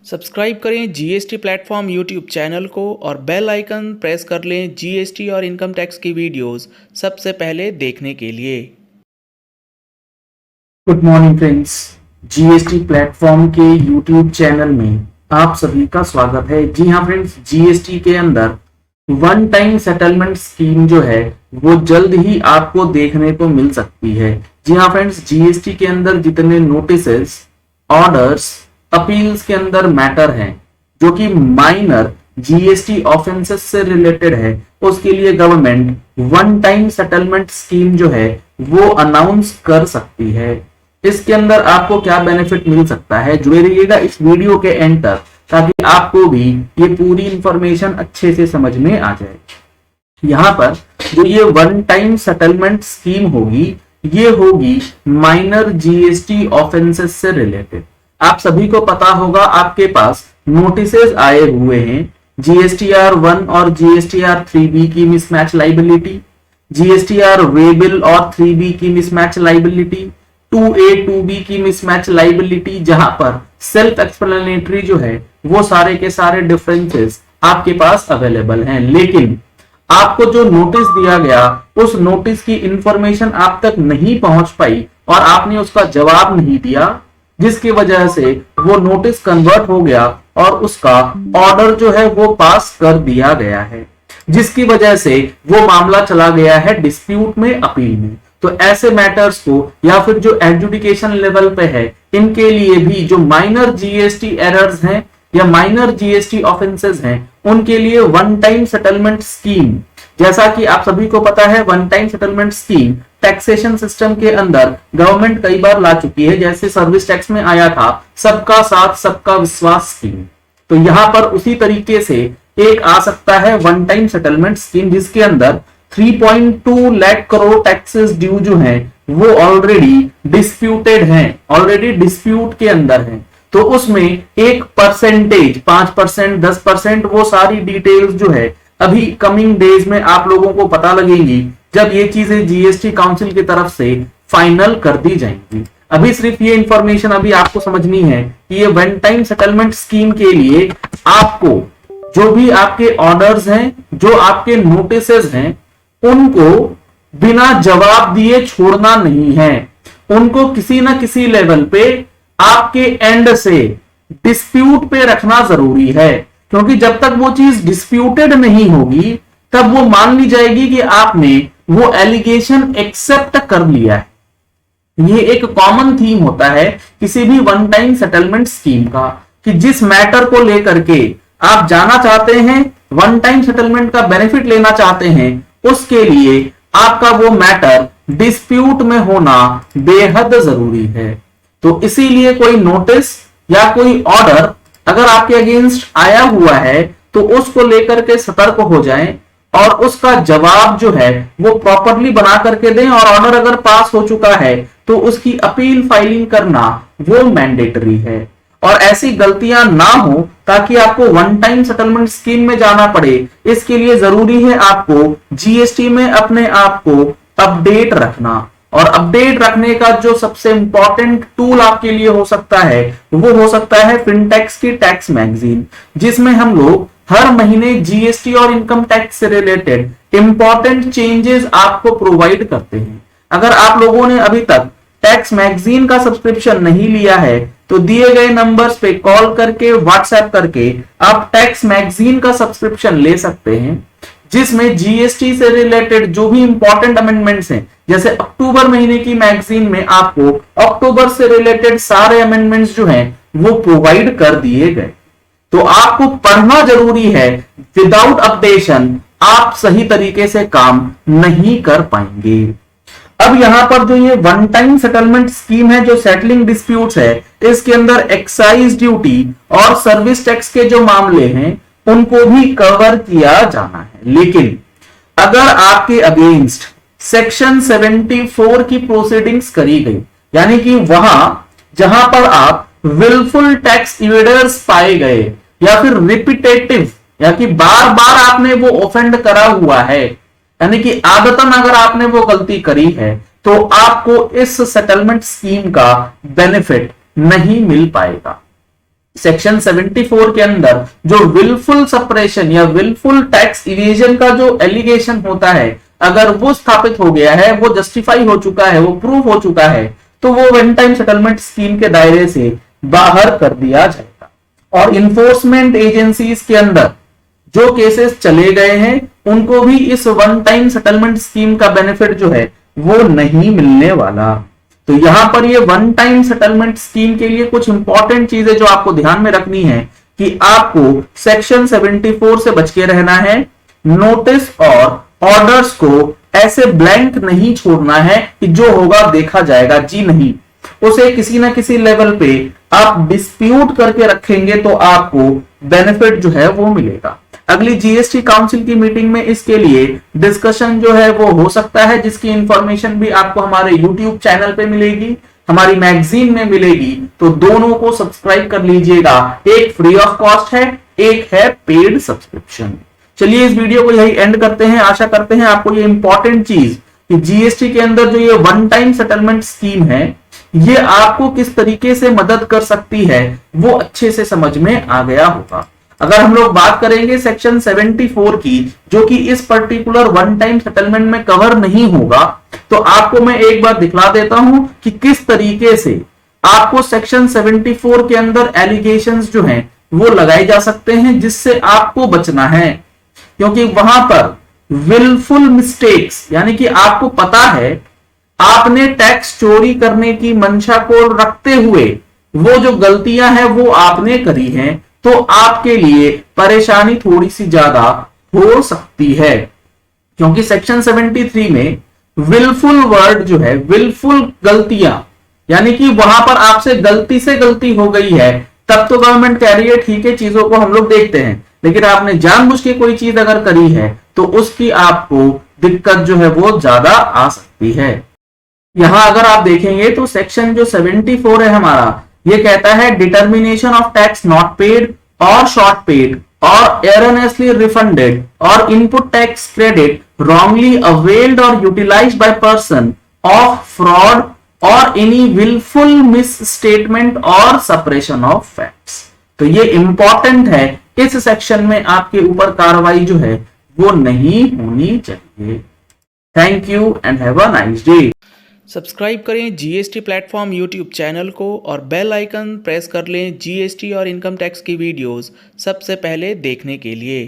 Subscribe करें GST platform YouTube channel को और बेल आइकन प्रेस कर लें जीएसटी और इनकम टैक्स की वीडियोस सबसे पहले देखने के लिए। Good morning friends, GST platform के यूट्यूब चैनल में आप सभी का स्वागत है। जी हाँ फ्रेंड्स, जीएसटी के अंदर वन टाइम सेटलमेंट स्कीम जो है वो जल्द ही आपको देखने को मिल सकती है। जी हाँ फ्रेंड्स, जीएसटी के अंदर जितने नोटिसेस, ऑर्डर्स, अपील्स के अंदर मैटर हैं जो कि माइनर जीएसटी ऑफेंसेस से रिलेटेड है, उसके लिए government one time settlement scheme जो है वो अनाउंस कर सकती है। इसके अंदर आपको क्या बेनिफिट मिल सकता है, जुड़े रहिएगा इस वीडियो के एंड तक ताकि आपको भी ये पूरी इंफॉर्मेशन अच्छे से समझ में आ जाए। यहाँ पर जो ये वन टाइम सेटलमेंट स्कीम होगी ये होगी माइनर जीएसटी ऑफेंसेस से रिलेटेड। आप सभी को पता होगा, आपके पास नोटिसेस आए हुए हैं जीएसटीआर 1 और जीएसटीआर 3B की mismatch liability, GSTR way bill और 3B की मिसमैच लाइबिलिटी, 2A 2B की मिसमैच लाइबिलिटी, जहां पर सेल्फ एक्सप्लेनेटरी जो है वो सारे के सारे डिफरेंसेस आपके पास अवेलेबल हैं। लेकिन आपको जो नोटिस दिया गया उस नोटिस की इंफॉर्मेशन आप तक नहीं पहुंच पाई और आपने उसका जवाब नहीं दिया, जिसकी वजह से वो नोटिस कन्वर्ट हो गया और उसका ऑर्डर जो है वो पास कर दिया गया है, जिसकी वजह से वो मामला चला गया है डिस्प्यूट में, अपील में। तो ऐसे मैटर्स को या फिर जो एडजुडिकेशन लेवल पे है इनके लिए भी जो माइनर जीएसटी एरर्स हैं या माइनर जीएसटी ऑफेंसेस हैं उनके लिए वन टाइम सेटलमेंट स्कीम, जैसा कि आप सभी को पता है one time settlement scheme taxation system के अंदर गवर्नमेंट कई बार ला चुकी है। जैसे सर्विस टैक्स में आया था सबका साथ सबका विश्वास स्कीम, तो यहां पर उसी तरीके से एक आ सकता है वन टाइम सेटलमेंट स्कीम जिसके अंदर 3.2 लाख करोड़ टैक्सेस ड्यू जो हैं वो ऑलरेडी डिस्प्यूटेड हैं, ऑलरेडी डिस्प्यूट के अंदर हैं। तो उसमें एक परसेंटेज 5%, 10%, वो सारी डिटेल्स जो है अभी कमिंग डेज में आप लोगों को पता लगेंगी जब ये चीजें जीएसटी काउंसिल की तरफ से फाइनल कर दी जाएंगी। अभी सिर्फ ये इंफॉर्मेशन अभी आपको समझनी है कि ये वन टाइम सेटलमेंट स्कीम के लिए आपको जो भी आपके ऑर्डर्स हैं, जो आपके नोटिसेस हैं, उनको बिना जवाब दिए छोड़ना नहीं है। उनको किसी ना किसी लेवल पे आपके एंड से डिस्प्यूट पे रखना जरूरी है, क्योंकि जब तक वो चीज डिस्प्यूटेड नहीं होगी तब वो मान ली जाएगी कि आपने वो एलिगेशन एक्सेप्ट कर लिया है। ये एक कॉमन थीम होता है किसी भी वन टाइम सेटलमेंट स्कीम का कि जिस मैटर को लेकर के आप जाना चाहते हैं, वन टाइम सेटलमेंट का बेनिफिट लेना चाहते हैं, उसके लिए आपका वो मैटर डिस्प्यूट में होना बेहद जरूरी है। तो इसीलिए कोई नोटिस या कोई ऑर्डर अगर आपके अगेंस्ट आया हुआ है तो उसको लेकर के सतर्क हो जाएं और उसका जवाब जो है वो प्रॉपरली बना करके दें। और ऑर्डर अगर पास हो चुका है तो उसकी अपील फाइलिंग करना वो मैंडेटरी है। और ऐसी गलतियां ना हो ताकि आपको वन टाइम सेटलमेंट स्कीम में जाना पड़े, इसके लिए जरूरी है आपको जीएसटी में अपने आप को अपडेट रखना। और अपडेट रखने का जो सबसे इंपॉर्टेंट टूल आपके लिए हो सकता है वो हो सकता है फिनटेक्स की टैक्स मैगजीन, जिसमें हम लोग हर महीने जीएसटी और इनकम टैक्स से रिलेटेड इंपॉर्टेंट चेंजेस आपको प्रोवाइड करते हैं। अगर आप लोगों ने अभी तक टैक्स मैगजीन का सब्सक्रिप्शन नहीं लिया है तो दिए गए नंबर्स पे कॉल करके, व्हाट्सएप करके आप टैक्स मैगजीन का सब्सक्रिप्शन ले सकते हैं, जिसमें जीएसटी से रिलेटेड जो भी इंपॉर्टेंट अमेंडमेंट्स हैं, जैसे अक्टूबर महीने की मैगजीन में आपको अक्टूबर से रिलेटेड सारे अमेंडमेंट्स जो हैं वो प्रोवाइड कर दिए गए। तो आपको पढ़ना जरूरी है, विदाउट अपडेशन आप सही तरीके से काम नहीं कर पाएंगे। अब यहां पर जो ये वन टाइम सेटलमेंट स्कीम है, जो सेटलिंग डिस्प्यूट्स है, इसके अंदर एक्साइज ड्यूटी और सर्विस टैक्स के जो मामले हैं उनको भी कवर किया जाना है। लेकिन अगर आपके अगेंस्ट सेक्शन 74 की प्रोसीडिंग्स करी गई, यानी कि वहां जहां पर आप विलफुल टैक्स इवेडर्स पाए गए या फिर रिपीटेटिव, यानी कि बार बार आपने वो ऑफेंड करा हुआ है, यानी कि आदतन अगर आपने वो गलती करी है, तो आपको इस सेटलमेंट स्कीम का बेनिफिट नहीं मिल पाएगा। सेक्शन 74 के अंदर जो विलफुल सप्रेशन या विलफुल टैक्स इवेजन का जो एलिगेशन होता है, अगर वो स्थापित हो गया है, वो जस्टिफाई हो चुका है, वो प्रूव हो चुका है, तो वो वन टाइम सेटलमेंट स्कीम के दायरे से बाहर कर दिया जाएगा। और इन्फोर्समेंट एजेंसीज के अंदर जो केसेस चले गए हैं उनको भी इस वन टाइम सेटलमेंट स्कीम का बेनिफिट जो है वो नहीं मिलने वाला। तो यहां पर ये वन टाइम सेटलमेंट स्कीम के लिए कुछ इंपॉर्टेंट चीजें जो आपको ध्यान में रखनी है कि आपको सेक्शन 74 से बच के रहना है। नोटिस और ऑर्डर्स को ऐसे ब्लैंक नहीं छोड़ना है कि जो होगा देखा जाएगा, जी नहीं, उसे किसी ना किसी लेवल पे आप डिस्प्यूट करके रखेंगे तो आपको बेनिफिट जो है वो मिलेगा। अगली जीएसटी काउंसिल की मीटिंग में इसके लिए डिस्कशन जो है वो हो सकता है, जिसकी इंफॉर्मेशन भी आपको हमारे यूट्यूब चैनल पे मिलेगी, हमारी मैगजीन में मिलेगी। तो दोनों को सब्सक्राइब कर लीजिएगा, एक फ्री ऑफ कॉस्ट है, एक है पेड सब्सक्रिप्शन। चलिए इस वीडियो को यही एंड करते हैं। आशा करते हैं आपको ये इंपॉर्टेंट चीज कि जीएसटी के अंदर जो ये वन टाइम सेटलमेंट स्कीम है ये आपको किस तरीके से मदद कर सकती है वो अच्छे से समझ में आ गया होगा। अगर हम लोग बात करेंगे सेक्शन 74 की, जो कि इस पर्टिकुलर वन टाइम सेटलमेंट में कवर नहीं होगा, तो आपको मैं एक बार दिखला देता हूं कि किस तरीके से आपको सेक्शन 74 के अंदर एलिगेशंस जो हैं वो लगाए जा सकते हैं, जिससे आपको बचना है। क्योंकि वहां पर विलफुल मिस्टेक्स, यानी कि आपको पता है आपने टैक्स चोरी करने की मंशा को रखते हुए वो जो गलतियां हैं वो आपने करी हैं, तो आपके लिए परेशानी थोड़ी सी ज्यादा हो सकती है। क्योंकि सेक्शन 73 में विलफुल वर्ड जो है, विलफुल गलतियां, यानी कि वहां पर आपसे गलती हो गई है, तब तो गवर्नमेंट कह रही है ठीक है, चीजों को हम लोग देखते हैं, लेकिन आपने जानबूझ के कोई चीज अगर करी है तो उसकी आपको दिक्कत जो है वो ज्यादा आ सकती है। यहां अगर आप देखेंगे तो सेक्शन जो 74 है हमारा, ये कहता है determination of tax not paid और शॉर्ट पेड और erroneously refunded और input tax credit wrongly availed or utilized by person of fraud और एनी willful misstatement और suppression of facts। तो ये इंपॉर्टेंट है, इस सेक्शन में आपके ऊपर कार्रवाई जो है वो नहीं होनी चाहिए। Thank you and have a nice day. Subscribe करें जीएसटी प्लेटफॉर्म यूट्यूब चैनल को और बेल आइकन प्रेस कर लें जीएसटी और इनकम टैक्स की वीडियोस सबसे पहले देखने के लिए।